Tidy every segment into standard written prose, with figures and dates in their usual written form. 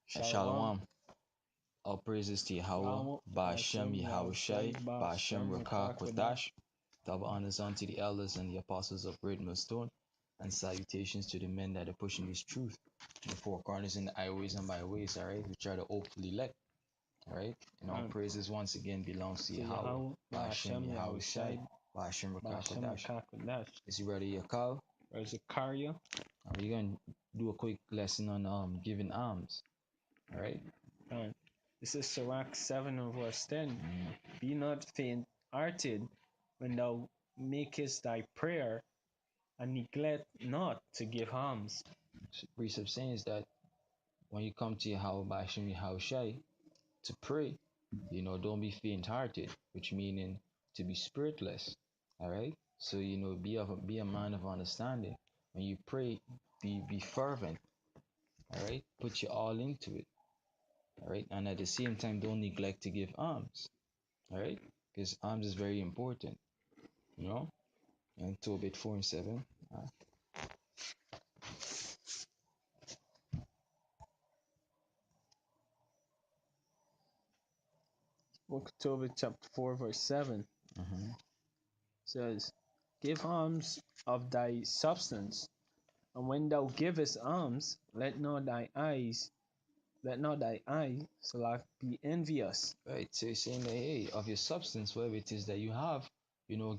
Shalom. Shalom. All praises to Yahweh, Yahweh, Ba'ashem Hashem, Yahushai, Yahushai, Ba'ashem Ba'ashem, Rakah Rakakwadash. Kwadash. Double honors unto the elders and the apostles of Great Millstone, and salutations to the men that are pushing this truth in the four corners and the highways and byways, alright, which are the hopefully elect, alright. And all praises once again belongs to To Yahweh, Yahweh, Ba'ashem Ba'ashem, Yahushai, Yahushai, Ba'ashem Rakah Ba'ashem, Kwadash. Rakakwadash. Is you ready, Yakal? Or Zechariah. We're going to do a quick lesson on giving alms, alright? This is Sirach 7 and verse 10. Be not faint-hearted when thou makest thy prayer, and neglect not to give alms. Precept saying is that when you come to Yahweh Ba'ashem Yahushai to pray, don't be faint-hearted, which meaning to be spiritless. All right. So be a man of understanding. When you pray, be fervent. All right. Put your all into it. All right. And at the same time, don't neglect to give alms. All right. Because alms is very important. You know. And Tobit 4 and 7. Book of Tobit, chapter 4, verse 7 says, Give alms of thy substance, and when thou givest alms, let not thy eye be envious. Right. So you're saying that, hey, of your substance, whatever it is that you have,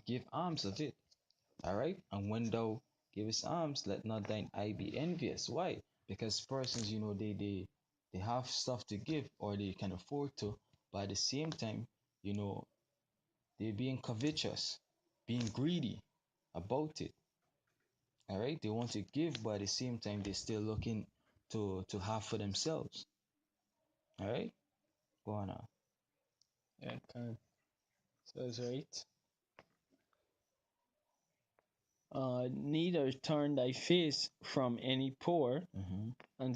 give alms of it. All right. And when thou givest alms, let not thine eye be envious. Why? Because persons, they have stuff to give or they can afford to, but at the same time, you know, they're being covetous, being greedy about it. All right. They want to give, but at the same time, they're still looking to have for themselves. All right. Go on now. Yeah, kind. Says right. Neither turn thy face from any poor, and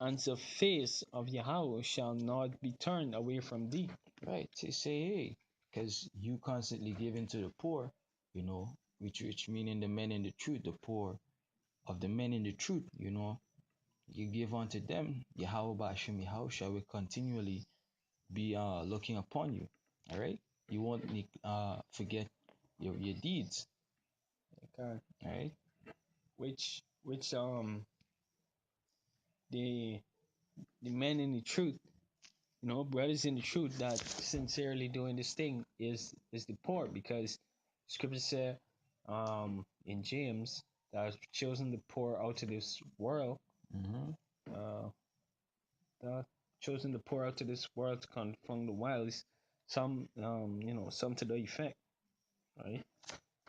the face of Yahweh shall not be turned away from thee. Right. To say, hey, because you constantly giving to the poor, which meaning the men in the truth, the poor of the men in the truth, you give unto them, Yahweh Ba'ashem Yahweh will continually be looking upon you. All right. You won't forget your deeds. Okay. All right. Which the men in the truth, brothers in the truth that sincerely doing this thing is the poor, because scripture said in James that I've chosen the poor out of this world, uh, that chosen the poor out of this world to confound the wise, some some to the effect, right?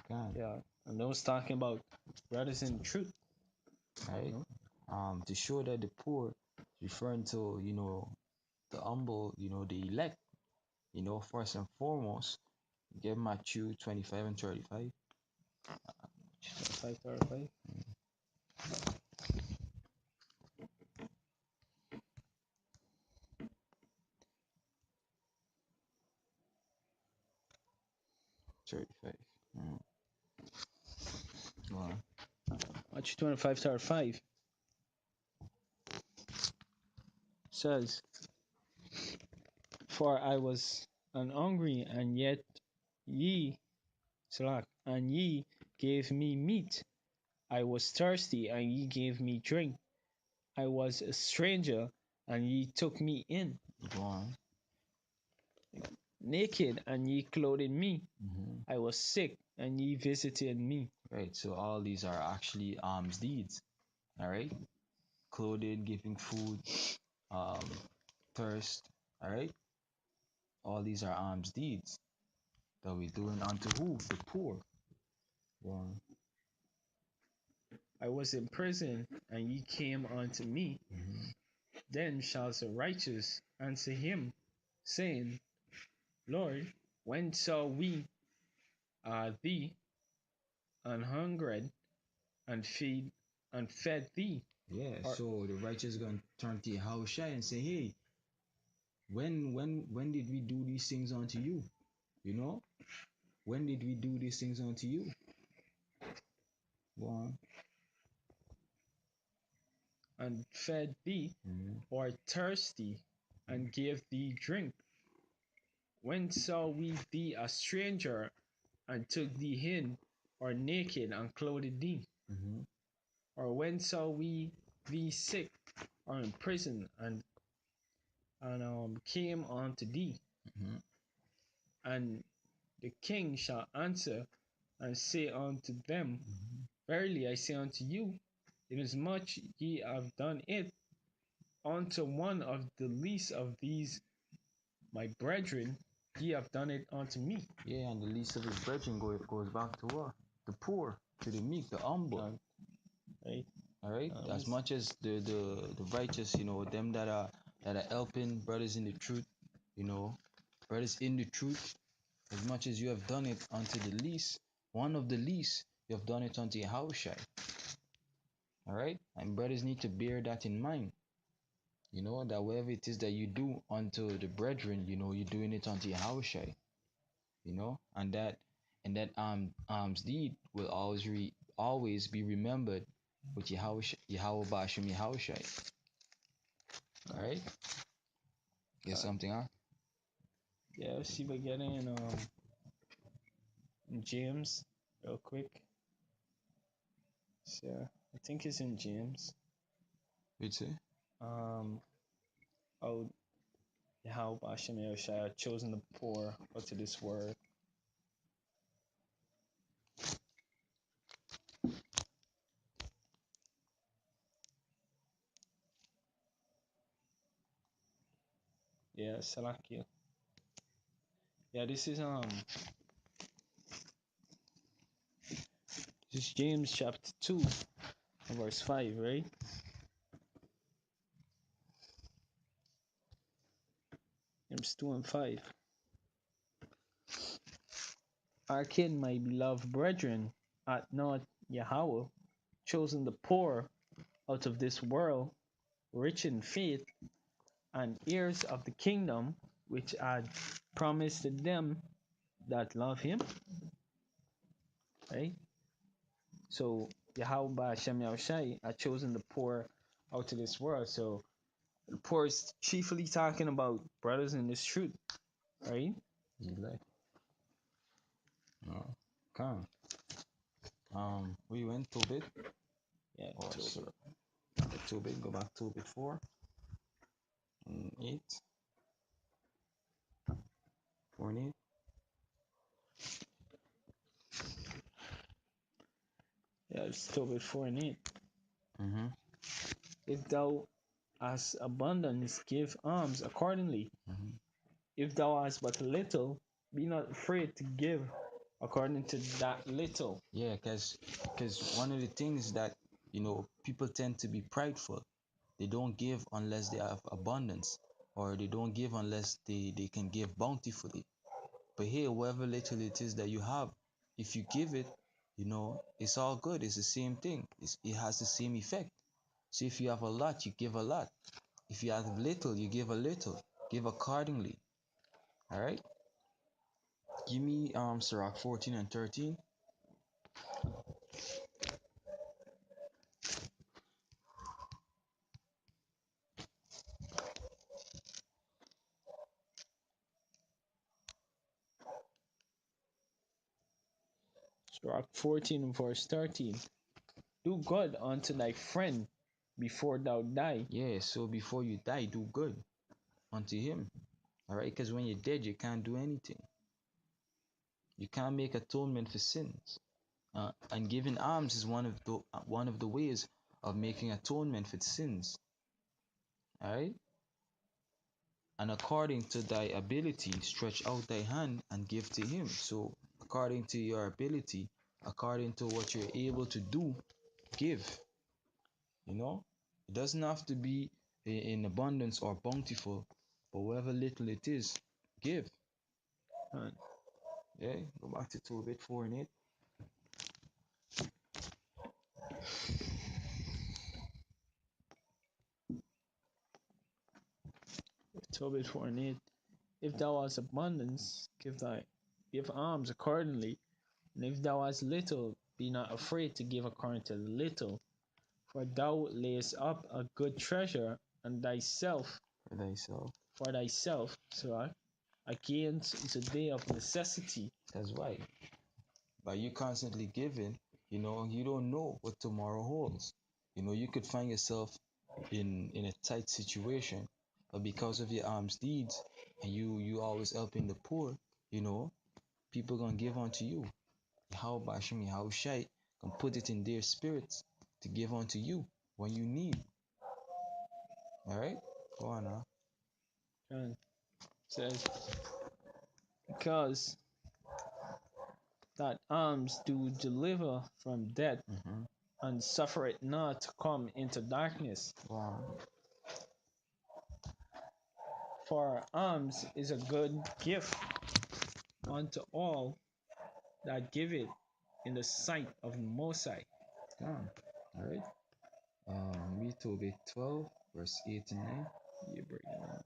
God. Yeah, and those talking about brothers in the truth, Right. To show that the poor, referring to the humble, the elect, first and foremost, give Matthew 25 and 35. 5:35. 35. Go on. Matthew 25:35 says, For I was an hungry, and yet ye and ye gave me meat. I was thirsty, and ye gave me drink. I was a stranger, and ye took me in. Go on. Naked, and ye clothed me. Mm-hmm. I was sick, and ye visited me. Right. So all these are actually alms deeds. All right. Clothing, giving food, um, thirst. All right. All these are alms deeds that we're doing unto who? The poor. Go on. I was in prison, and ye came unto me. Mm-hmm. Then shall the righteous answer him, saying, Lord, when saw we thee and hungered and fed thee? Yeah. Or So the righteous gonna turn to Yahushua and say, hey, when did we do these things unto you? You know? When did we do these things unto you? Go on. and fed thee, Mm-hmm. or thirsty, and gave thee drink? When saw we thee a stranger, and took thee in, or naked, and clothed thee? Mm-hmm. Or when saw we thee sick, or in prison, and came unto thee? Mm-hmm. And the king shall answer and say unto them, Mm-hmm. Verily I say unto you, inasmuch ye have done it unto one of the least of these my brethren, ye have done it unto me. Yeah, and the least of his brethren goes back to what? The poor, to the meek, the humble. Um, right? All right. As Alms. much as the righteous, them that are helping brothers in the truth, you know, brothers in the truth. As much as you have done it unto the least, one of the least, you have done it unto Yahushua. All right, and brothers need to bear that in mind. That whatever it is that you do unto the brethren, you're doing it unto Yahushua. And that alms deed will always be remembered with Yahweh Bashim Yahushua. All right, get Uh, something out. yeah, let's see if I get in James real quick. So I think it's in James. Wait, say. Um, oh, how Hashem Yahushua chosen the poor out of this world. Yeah, Salakia. Yeah, this is James chapter 2, verse 5, right? James 2 and 5. Hearken, my beloved brethren, hath not Yahweh chosen the poor out of this world, rich in faith, and heirs of the kingdom, which had promised to them that love him? Right? So Yahweh Hashem Yahushai had chosen the poor out of this world. So the poor is chiefly talking about brothers in this truth, right? You like? No. Come. We went Tobit. Yeah, Oh, Tobit. sir. Tobit. Go back Tobit 4 and 8. 4 and 8. Yeah, it's Tobit 4 and 8. Mm-hmm. If thou hast abundance, give alms accordingly. Mm-hmm. If thou hast but little, be not afraid to give according to that little. Yeah, because one of the things that people tend to be prideful. They don't give unless they have abundance, or they don't give unless they can give bountifully. But here, whatever little it is that you have, if you give it, it's all good. It's the same thing. It has the same effect. So if you have a lot, you give a lot. If you have little, you give a little. Give accordingly. All right. Give me Sirach 14 and 13. Sirach 14 and verse 13. Do good unto thy friend before thou die. Yeah. So before you die, do good unto him. All right. Because when you're dead, you can't do anything. You can't make atonement for sins. And giving alms is one of the ways of making atonement for sins. All right. And according to thy ability, stretch out thy hand and give to him. So according to your ability, according to what you're able to do, give. It doesn't have to be in abundance or bountiful, but whatever little it is, give. And Yeah. Go back to Tobit 4 and 8. Tobit 4 and 8. If thou hast abundance, give alms accordingly. And if thou hast little, be not afraid to give according to the little. For thou layest up a good treasure and thyself for thyself. for thyself, so against the day of necessity. That's right. By you constantly giving, you don't know what tomorrow holds. You could find yourself in a tight situation, but because of your alms deeds and you always helping the poor, you know, people gonna give unto you. How Bashimi, how Shai can put it in their spirits to give unto you when you need. Alright? Go on now. And says, because that alms do deliver from death Mm-hmm. and suffer it not to come into darkness. Go on. For alms is a good gift unto all that give it in the sight of the Most High. Go on. Alright? Read Tobit 12, verse 8 and 9. You bring it on.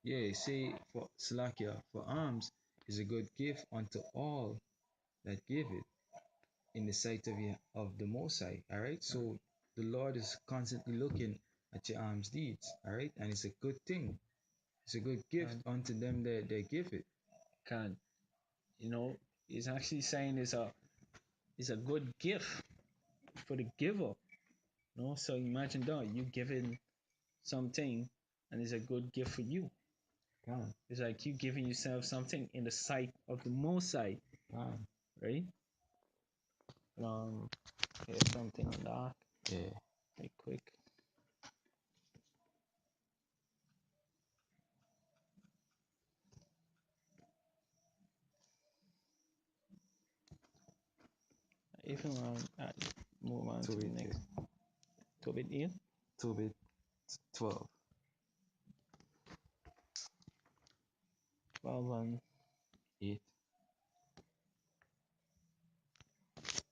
Yeah, say for Salakia, for alms is a good gift unto all that give it in the sight of the Most High. Alright? So the Lord is constantly looking at your alms deeds, alright? And it's a good thing. It's a good gift unto them that they give it. Can he's actually saying it's a good gift for the giver. So imagine that you giving something and it's a good gift for you. God, It's like you giving yourself something in the sight of the Most High, God. right? Here's something on that. Yeah. Right quick. If you want move on to the Tobit, next Tobit in Tobit 12. 12 and 8.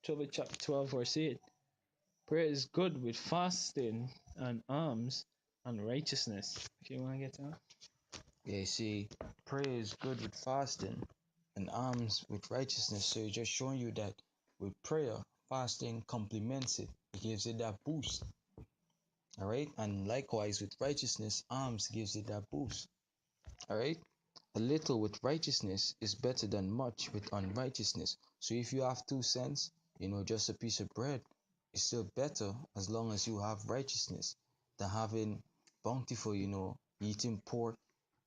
Tobit chapter 12 verse 8. Prayer is good with fasting and alms and righteousness. If you want to get that. Yeah, see, prayer is good with fasting and alms with righteousness. So it's just showing you that with prayer, fasting complements it. It gives it that boost. Alright? And likewise with righteousness, alms gives it that boost. Alright? A little with righteousness is better than much with unrighteousness. So if you have 2 cents, just a piece of bread, it's still better as long as you have righteousness than having bountiful, eating pork,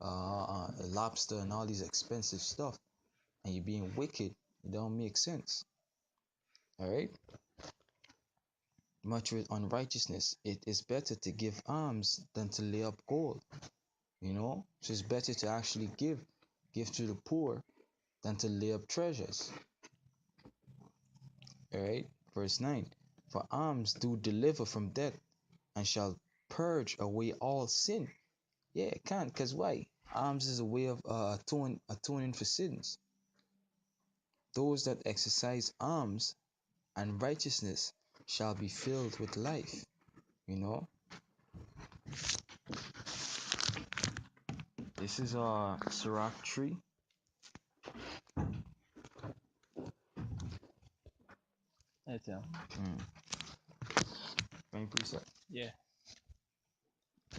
lobster, and all these expensive stuff, and you being wicked. It don't make sense. Alright? Much with unrighteousness, it is better to give alms than to lay up gold. So it's better to actually give to the poor than to lay up treasures. Alright? Verse 9. For alms do deliver from death and shall purge away all sin. Yeah, it can, because why? Alms is a way of atoning for sins. Those that exercise alms and righteousness shall be filled with life. This is Sirach 3. That's Main precept. Yeah.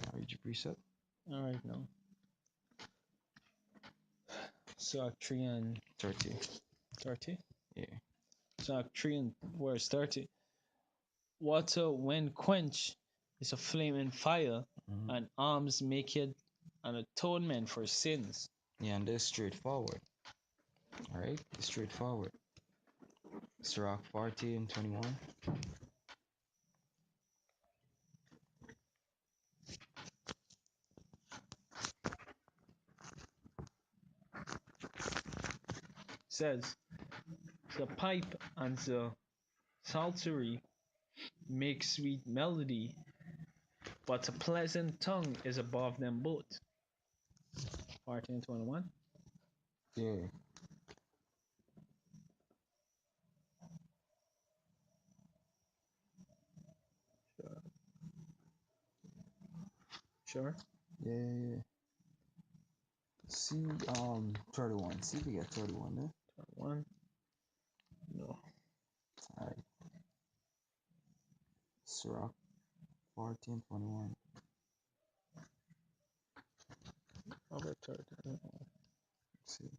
I'll read your precept. All right now. So 3 and 30. 30. Yeah. So 3 and verse 30. Water when quenched is a flaming fire, Mm-hmm. and alms make it an atonement for sins. Yeah, and they're straightforward. Alright? It's straightforward. Sirach 40 and 21. Says the pipe and the psaltery make sweet melody, but a pleasant tongue is above them both. 14 and 21. Yeah. Sure. Yeah. See 31. See if we got 31 there. 21. No. Alright. Sirach 14:21. Over 30. See.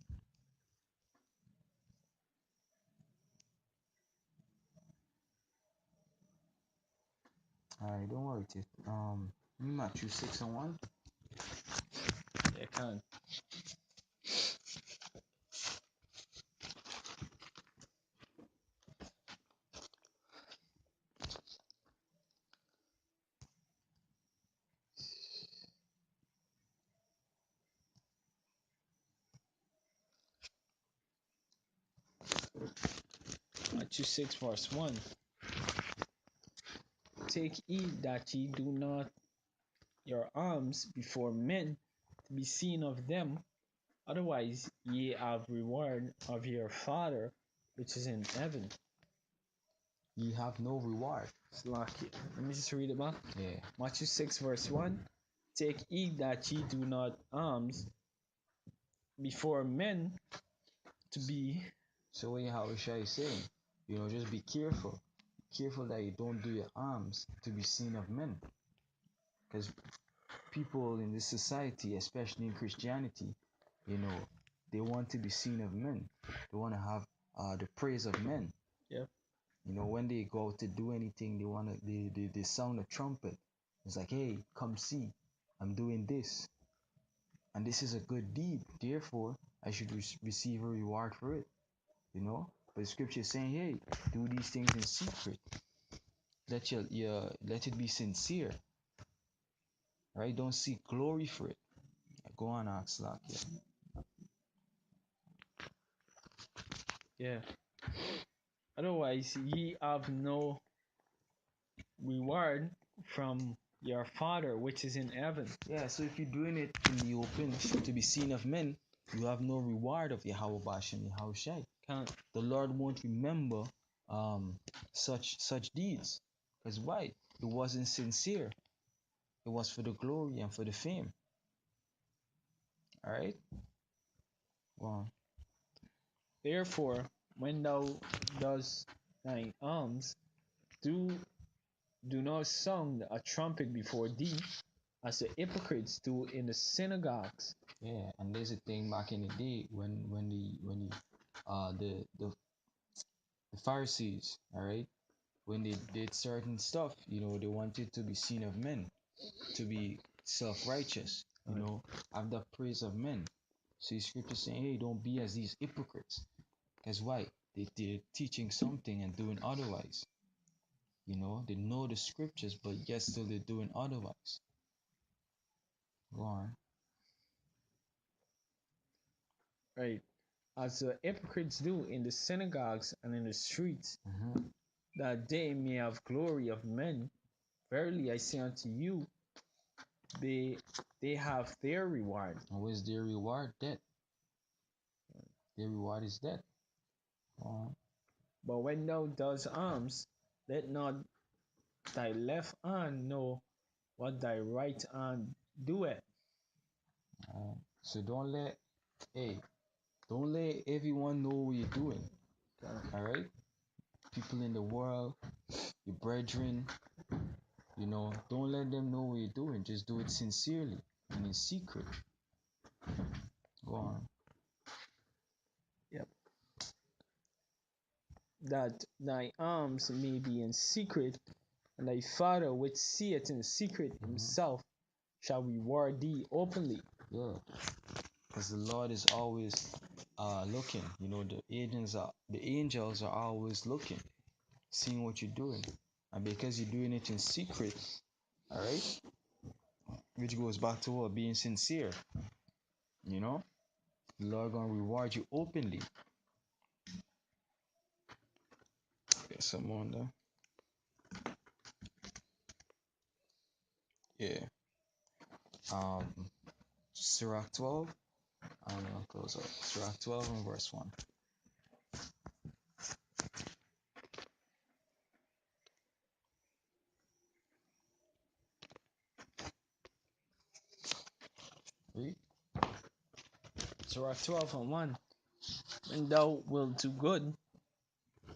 Alright, don't worry, Tit. Matthew 6:1. Yeah, can. Matthew 6, verse 1. Take heed that ye do not your alms before men to be seen of them, otherwise ye have reward of your Father which is in heaven. Ye have no reward. Slack it. Let me just read it back. Yeah. Matthew 6, verse 1. Take heed that ye do not alms before men to be. So what Yahushua is saying, just be careful. Careful that you don't do your alms to be seen of men. Because people in this society, especially in Christianity, they want to be seen of men. They want to have the praise of men. Yep. When they go out to do anything, they sound a trumpet. It's like, hey, come see, I'm doing this, and this is a good deed. Therefore, I should receive a reward for it. But the scripture is saying, hey, do these things in secret. Let it be sincere. Right? Don't seek glory for it. Go on, Oxlock. Yeah. Otherwise ye have no reward from your Father which is in heaven. Yeah, so if you're doing it in the open to be seen of men, you have no reward of Yahweh Bashem Yahushai. Can't. The Lord won't remember such deeds. Because why? It wasn't sincere. It was for the glory and for the fame. Alright? Go on. Therefore, when thou dost thine alms, do not sound a trumpet before thee, as the hypocrites do in the synagogues. Yeah, and there's a thing back in the day the Pharisees, alright, when they did certain stuff, they wanted to be seen of men, to be self-righteous, have the praise of men. So the scripture saying, hey, don't be as these hypocrites. Because why? They're teaching something and doing otherwise. They know the scriptures, but yet still they're doing otherwise. Go on. Right. As the hypocrites do in the synagogues and in the streets, that they may have glory of men. Verily I say unto you, they have their reward. And what is their reward? Death. Their reward is death. But when thou dost alms, let not thy left hand know what thy right hand doeth. So don't let everyone know what you're doing. Alright? People in the world, your brethren, don't let them know what you're doing. Just do it sincerely and in secret. Go on. Yep. That thy alms may be in secret, and thy Father which seeth in secret himself shall reward thee openly. Yeah. Because the Lord is always looking. The angels are always looking, seeing what you're doing. And because you're doing it in secret, alright? Which goes back to what? Being sincere. The Lord gonna reward you openly. Get some on there. Yeah. Sirach 12. I'm gonna close up. Sirach 12 and verse 1. Read. Sirach 12 and 1. When thou wilt do good,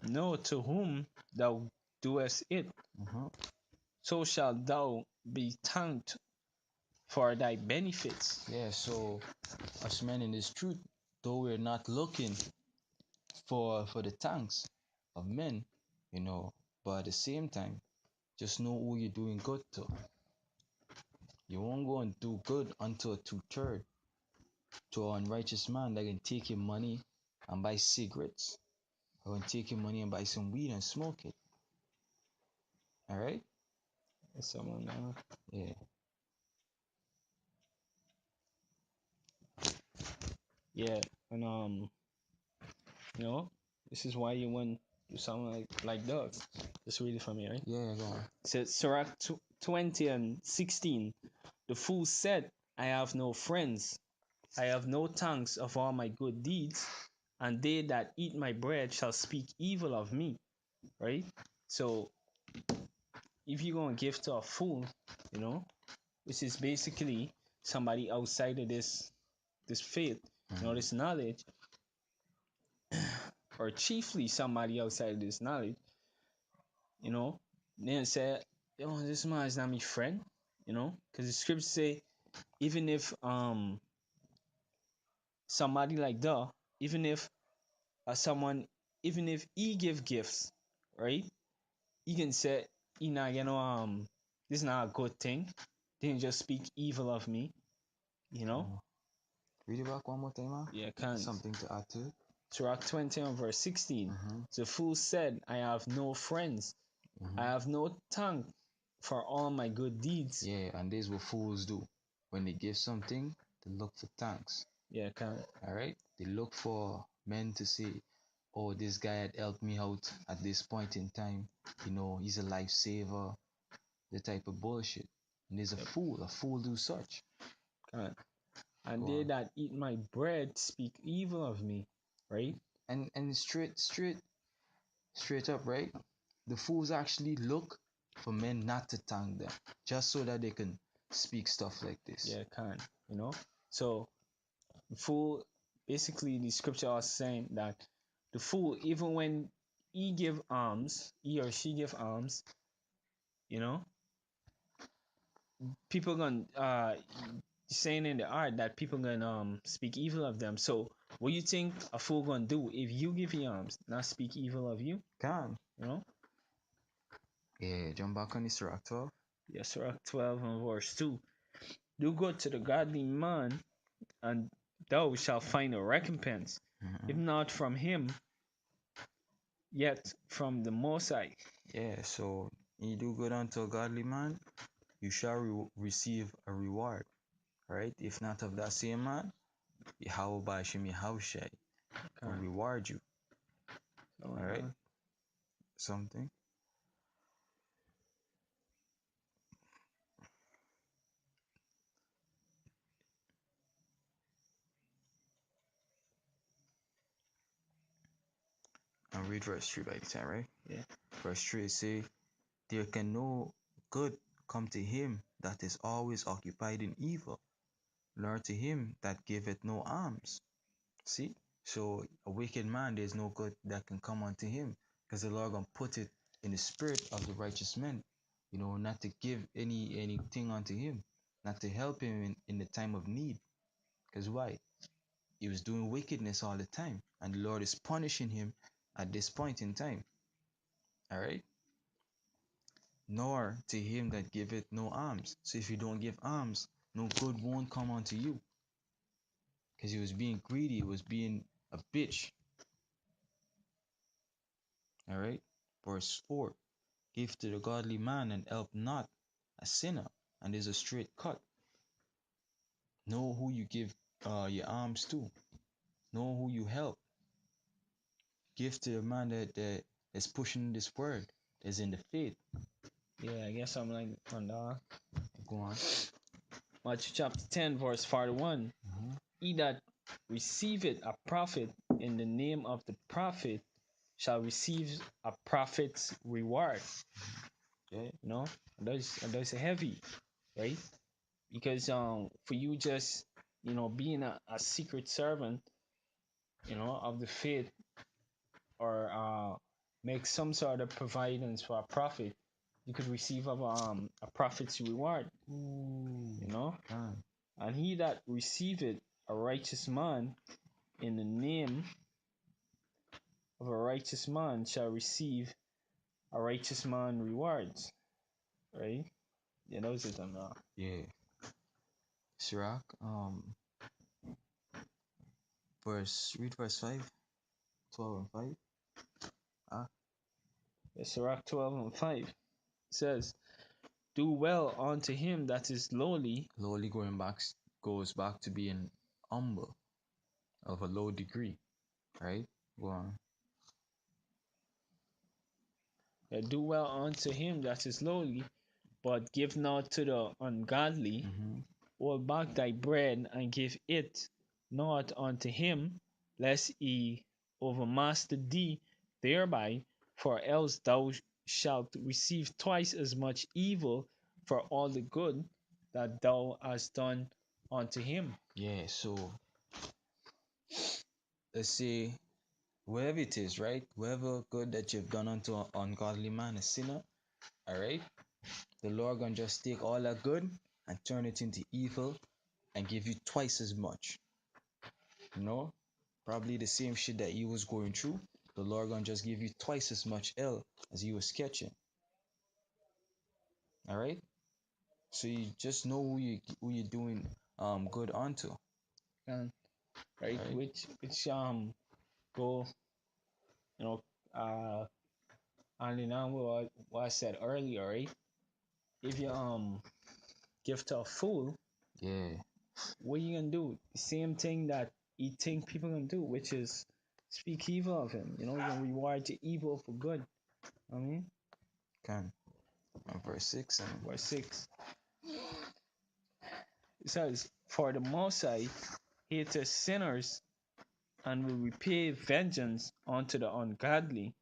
know to whom thou doest it, so shalt thou be thanked for thy benefits. Yeah, so us men in this truth, though we're not looking for the thanks of men, you know, but at the same time, just know who you're doing good to. You won't go and do good unto a two-third to an unrighteous man that can take your money and buy cigarettes, or can take your money and buy some weed and smoke it. All right? Someone, Yeah. yeah, and you know, this is why you want to do something like that. Just read it for me, right? Yeah, go on. It says Sirach 20:16. The fool said, I have no friends. I have no thanks of all my good deeds, and they that eat my bread shall speak evil of me. Right? So if you're gonna give to a fool, you know, which is basically somebody outside of this faith, you know, this knowledge, or chiefly somebody outside of this knowledge, you know, then say, oh, this man is not my friend, you know, because the scriptures say, even if somebody like that, even if someone, even if he give gifts, right, he can say, you know, this is not a good thing. They can just speak evil of me, you know. Read it back one more time, man. Yeah, can Something to add to it. Sirach 20 and verse 16. Mm-hmm. The fool said, I have no friends. I Mm-hmm. have no tongue for all my good deeds. Yeah, and this is what fools do. When they give something, they look for thanks. Yeah, can All right? They look for men to say, oh, this guy had helped me out at this point in time. You know, he's a lifesaver. The type of bullshit. And there's a Yep. fool. A fool do such. can. And Go they on. that eat my bread speak evil of me. Right? And straight up, right? The fools actually look for men not to thank them, just so that they can speak stuff like this. Yeah, can. You know? So the fool, basically the scripture was saying that the fool, even when he give alms, he or she give alms, you know, people gonna saying in the art that people gonna speak evil of them. So what you think a fool gonna do if you give him alms, not speak evil of you? Can. You know? Yeah, jump back on this rock 12. Yes, Sirach 12 and verse 2. Do good to the godly man, and thou shalt find a recompense. If Mm-hmm. not from him, yet from the Most High. Yeah, so you do good unto a godly man, you shall receive a reward. Right? If not of that same man, Yahweh Shem Yahushai will Okay. reward you. So, All right? Something. And read verse 3 by the time, right? yeah, Verse 3 say, there can no good come to him that is always occupied in evil, nor to him that giveth no alms. See? So a wicked man, there's no good that can come unto him, because the Lord gonna put it in the spirit of the righteous man, you know, not to give anything unto him, not to help him in the time of need. Because why? He was doing wickedness all the time, and the Lord is punishing him at this point in time. All right? Nor to him that giveth no alms. So if you don't give alms, no good won't come unto you. Because he was being greedy, he was being a bitch. All right? Verse 4 give to the godly man and help not a sinner. And there's a straight cut. Know who you give your alms to, know who you help. Give to the man that is pushing this word, is in the faith. yeah, I guess I'm like on the Go on. Matthew chapter 10, verse 41. Mm-hmm. He that receiveth a prophet in the name of the prophet shall receive a prophet's reward. Yeah. You know, and that's heavy, right? Because for you just being a secret servant, of the faith, or make some sort of providence for a prophet, you could receive of a prophet's reward, Ooh, you know. can. And he that receiveth a righteous man in the name of a righteous man shall receive a righteous man rewards. Right? Yeah, those are them now. Yeah. Sirach, read verse 5, 12 and 5. Ah, Yeah, Sirach 12 and 5 says, do well unto him that is lowly. lowly goes back to being humble of a low degree, right? Go on. Do well unto him that is lowly, but give not to the ungodly. Mm-hmm. Hold back thy bread and give it not unto him, lest he overmaster thee thereby, for else thou shalt receive twice as much evil for all the good that thou hast done unto him. Yeah, so let's say wherever it is, right? Wherever good that you've done unto an ungodly man, a sinner, all right? The Lord gonna just take all that good and turn it into evil and give you twice as much. You know? Probably the same shit that you was going through. The Lord gonna just give you twice as much hell as you was catching. All right? So you just know who you're doing good onto. And right, Right? which go, you know, uh on and on with what I said earlier, right? If you give to a fool, Yeah. what you gonna do? The same thing that you think people gonna do, which is speak evil of him. You know, you're gonna reward the evil for good. I mean, Can. And verse 6 and verse 6. It says, for the Most High hateth sinners and will repay vengeance unto the ungodly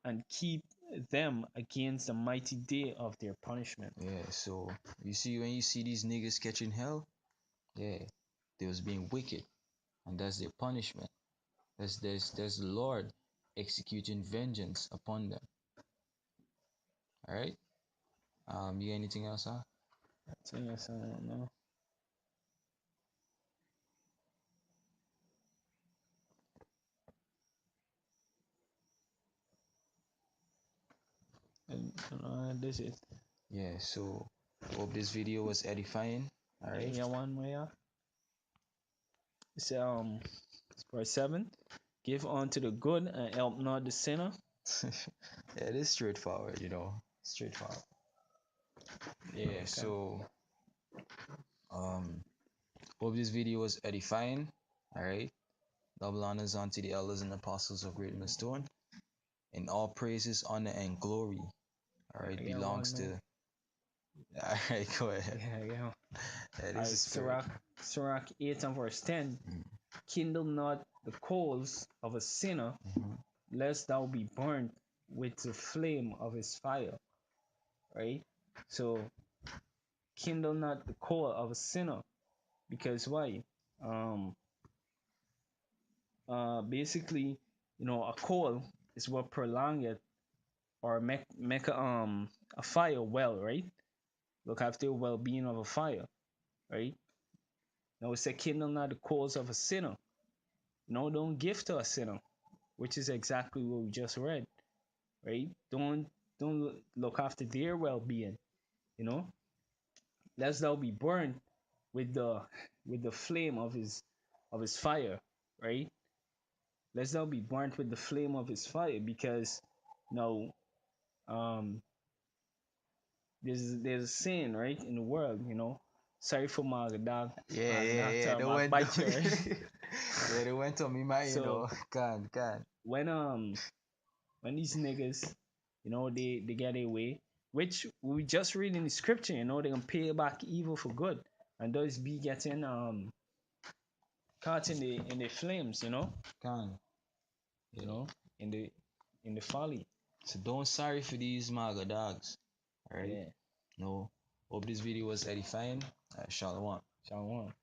and keep them against the mighty day of their punishment. yeah, so you see when you see these niggas catching hell, yeah, they was being wicked, and that's their punishment. There's the Lord executing vengeance upon them. All right. You got anything else, huh? So yes, I don't know. And, this is Yeah. So hope this video was edifying. All right. yeah, one way. It's verse 7. Give unto the good and help not the sinner. Yeah, it is straightforward, straightforward. Yeah. Okay. So um, hope this video was edifying. All right. Double honors unto the elders and apostles of Great Stone. And all praises, honor, and glory, all right, I got one belongs more. to. All right, go ahead. Yeah. Yeah, this Alright, is spirit. Sirach 8 and verse 10. Mm-hmm. Kindle not the coals of a sinner, Mm-hmm. lest thou be burnt with the flame of his fire. Right? So kindle not the coal of a sinner. Because why? Um basically, a coal is what prolong it or make a fire well, right? Look after the well being of a fire, right? Now it's a kindle not the coals of a sinner. No, don't give to a sinner, which is exactly what we just read, right? Don't look after their well being, you know. Lest thou be burned with the flame of his fire, right? Lest thou be burnt with the flame of his fire, because no, um, there's a sin right in the world, Sorry for Yeah, my yeah, dog yeah. They term, I went bite on. you, right? Yeah, they went on me, man. So Can. when these niggas, they get away, which we just read in the scripture, they can pay back evil for good, and those be getting caught in the flames, Can. you Yeah. know, in the folly. So don't sorry for these maga dogs. All right. Yeah, No. Hope this video was edifying. Shalom. Shalom.